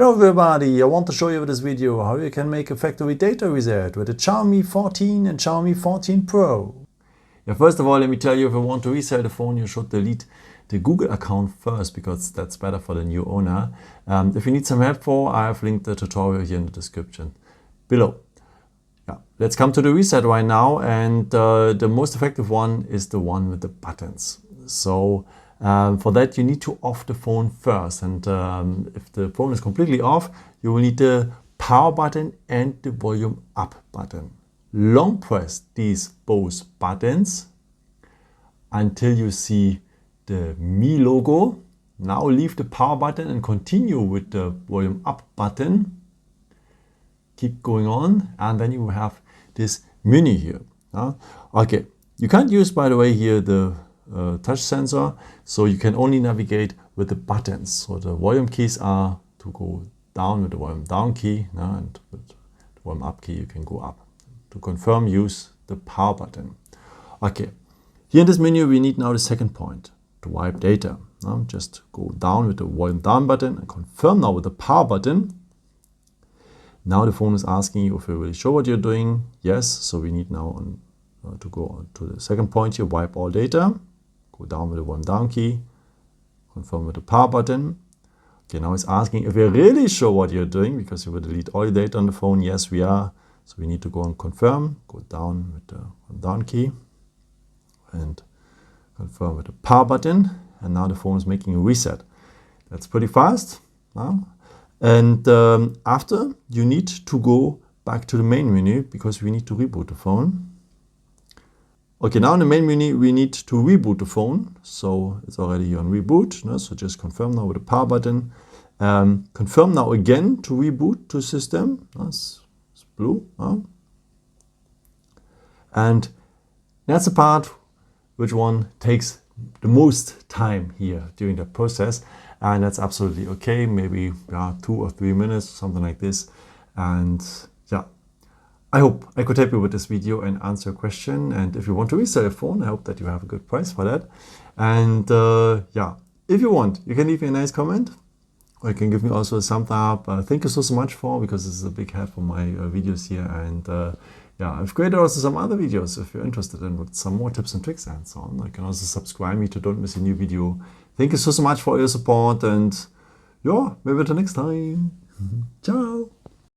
Hello everybody, I want to show you with this video how you can make a factory data reset with the Xiaomi 14 and Xiaomi 14 Pro. Yeah, first of all, let me tell you, if you want to resell the phone, you should delete the Google account first because that's better for the new owner. If you need some help I have linked the tutorial here in the description below. Yeah, let's come to the reset right now, and the most effective one is the one with the buttons. So for that you need to off the phone first, and if the phone is completely off, you will need the power button and the volume up button. Long press these both buttons until you see the Mi logo. Now leave the power button and continue with the volume up button. Keep going on, and then you have this menu here. Okay, you can't use, by the way, here the touch sensor, so you can only navigate with the buttons. So the volume keys are to go down with the volume down key, and with the volume up key you can go up. To confirm, use the power button. Okay, here in this menu we need now the second point, to wipe data. Just go down with the volume down button and confirm now with the power button. Now the phone is asking you if you're really sure what you're doing. Yes, so we need now to go on to the second point here, wipe all data. Go down with the volume down key, confirm with the power button. Okay, now it's asking if you're really sure what you're doing, because you will delete all your data on the phone. Yes, we are. So we need to go and confirm. Go down with the down key and confirm with the power button. And now the phone is making a reset. That's pretty fast. And after, you need to go back to the main menu because we need to reboot the phone. Okay, now in the main menu we need to reboot the phone. So it's already here on reboot. So just confirm now with the power button. Confirm now again to reboot to system. It's blue. And that's the part which one takes the most time here during the process. And that's absolutely okay. Maybe 2 or 3 minutes, something like this. And yeah, I hope I could help you with this video and answer a question. And if you want to resell a phone, I hope that you have a good price for that. And yeah, if you want, you can leave me a nice comment, or you can give me also a thumbs up. Thank you so much because this is a big help for my videos here. And yeah, I've created also some other videos if you're interested in with some more tips and tricks and so on. You can also subscribe me to don't miss a new video. Thank you so much for your support, and yeah, maybe till next time. Ciao.